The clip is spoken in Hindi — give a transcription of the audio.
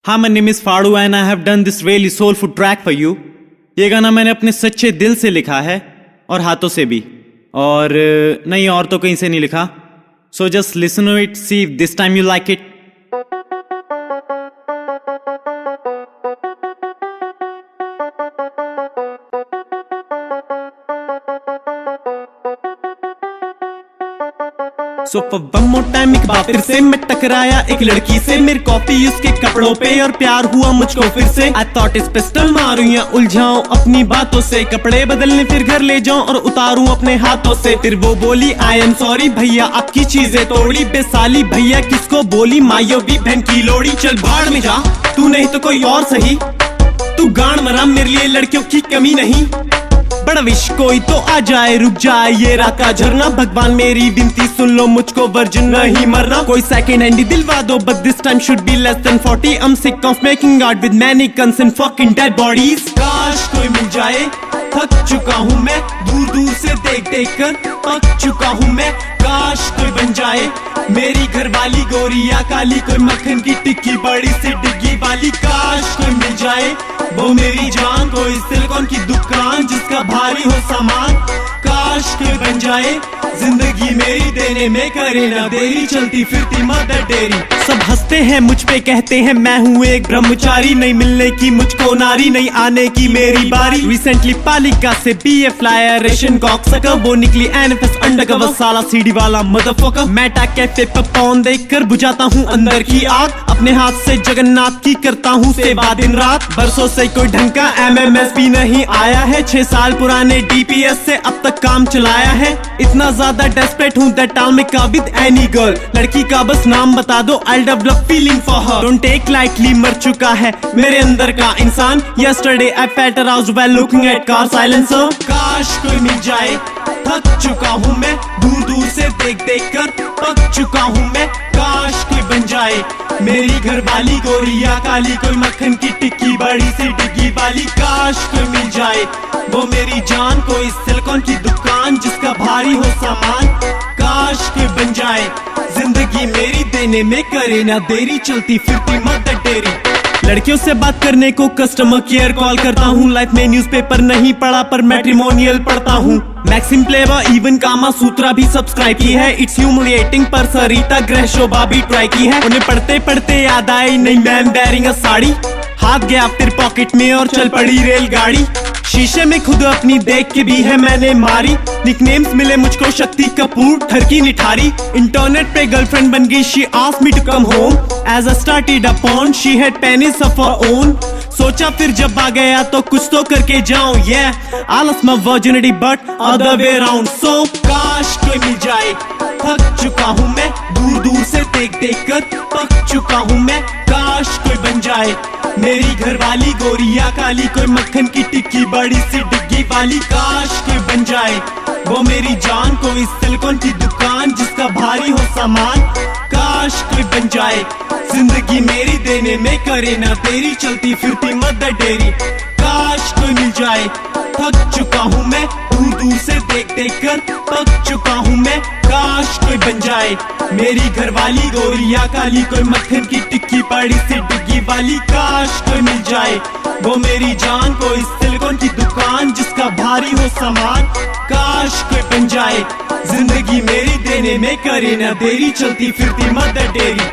हाँ, my name is फाड़ू and I have done this really soulful track for you। ये गाना मैंने अपने सच्चे दिल से लिखा है और हाथों से भी, और नहीं और तो कहीं से नहीं लिखा। So just listen to it, see if this time you like it। So for one more time एक बार फिर से मैं टकराया एक लड़की से, मेरी कॉपी उसके कपड़ों पे और प्यार हुआ मुझको फिर से। I thought इस पिस्टल मारूं या उलझाऊं अपनी बातों से, कपड़े बदलने फिर घर ले जाऊं और उतारूं अपने हाथों से। फिर वो बोली I am sorry भैया आपकी चीजें तोड़ी, बेसाली भैया किसको बोली मायोवी बहन की लोड़ी। चल भाड़ में जा तू नहीं तो कोई और सही, तू गाड़ मरा मेरे लिए लड़कियों की कमी नहीं। बड़ा विश कोई तो आ जाए रुक जाए ये रात का झरना, भगवान मेरी विनती सुन लो मुझको वर्जिन नहीं मरना। कोई सेकंड हैंड दिलवा दो but this time should be less than 40। I'm sick of making out with mannequins and fucking dead bodies। काश कोई मिल जाए, थक चुका हूँ मैं दूर दूर से देख देख कर, पक चुका हूँ मैं। काश कोई बन जाए मेरी घरवाली गोरी या काली, कोई मक्खन की टिक्की बड़ी सी डिग्गी वाली। काश कोई मिल जाए वो मेरी जान, कोई सिलिकॉन की दुकान जिसका भारी हो सामान। काश कोई बन जाए जिंदगी मेरी देने में करे ना देरी, चलती फिरती मदर डेरी। सब हंसते हैं मुझ पे कहते हैं मैं हूँ एक ब्रह्मचारी, नहीं मिलने की मुझको नारी नहीं आने की मेरी बारी। रिसेंटली पालिका से BA फ्लायर रेशन कॉक सका, वो निकली NFS अंडरकवर साला सीडी वाला मदरफकर। मेटा कैफे पे पौन देख कर बुझाता हूँ अंदर की आग, अपने हाथ से जगन्नाथ की करता हूँ सेवा दिन रात। बरसों से कोई ढंग का MMSP नहीं आया है, 6 साल पुराने DPS से अब तक काम चलाया है। इतना ज्यादा डेस्परेट हूँ that I'll make up with any girl, लड़की का बस नाम बता दो I'll develop feeling for her। Don't take lightly मर चुका है मेरे अंदर का इंसान, yesterday I felt aroused while looking at car silencer। काश कोई मिल जाए, थक चुका हूँ मैं दूर दूर से देख देख कर, पक चुका हूँ मैं। काश कोई बन जाए मेरी घरवाली गोरी या काली, कोई मक्खन की टिक्की बड़ी सी डिग्गी वाली। काश कोई मिल जाए वो मेरी जान, कोई सिलिकॉन की दुकान जिसका भारी हो सामान। काश कोई बन जाए जिंदगी मेरी देने में करे ना देरी, चलती फिरती मदर डेरी। लड़कियों से बात करने को कस्टमर केयर कॉल करता हूँ, लाइफ में न्यूज़पेपर नहीं पढ़ा पर मैट्रिमोनियल पढ़ता हूँ। मैक्सिम प्लेवर इवन कामा सूत्रा भी सब्सक्राइब की है, इट्स ह्यूमिलिएटिंग पर सरिता ग्रहशोभा भी ट्राई की है। उन्हें पढ़ते पढ़ते याद आई नहीं मैम वेयरिंग अ साड़ी, हाथ गया फिर पॉकेट में और चल पड़ी रेलगाड़ी। शीशे में खुद अपनी देख के भी है मैंने मारी, निकनेम्स मिले मुझको शक्ति कपूर ठरकी निठारी। इंटरनेट पे गर्लफ्रेंड बन गई she asked me to come home, as I started upon she had pennies of her own। सोचा फिर जब आ गया तो कुछ तो करके जाऊं, I lost my virginity but other way around। So काश कोई मिल जाए, थक चुका हूँ मैं दूर दूर से देख देख कर, पक चुका हूँ मैं। काश कोई बन जाए मेरी घरवाली गोरी या काली, कोई मक्खन की टिक्की बड़ी सी डिग्गी वाली। काश कोई बन जाए वो मेरी जान, कोई सिलिकॉन की दुकान जिसका भारी हो सामान। काश कोई बन जाए जिंदगी मेरी देने में करे ना देरी, चलती फिरती मदर डेरी। काश कोई मिल जाए, थक चुका हूँ मैं दूर दूर से देख देख कर, पक चुका हूँ मैं। काश कोई बन जाए मेरी घरवाली गोरी या काली, कोई मक्खन की टिक्की बड़ी सी डिग्गी वाली। काश कोई मिल जाए वो मेरी जान, कोई सिलिकॉन की दुकान जिसका भारी हो सामान। काश कोई बन जाए जिंदगी मेरी देने में करे ना देरी, चलती फिरती मदर डेरी।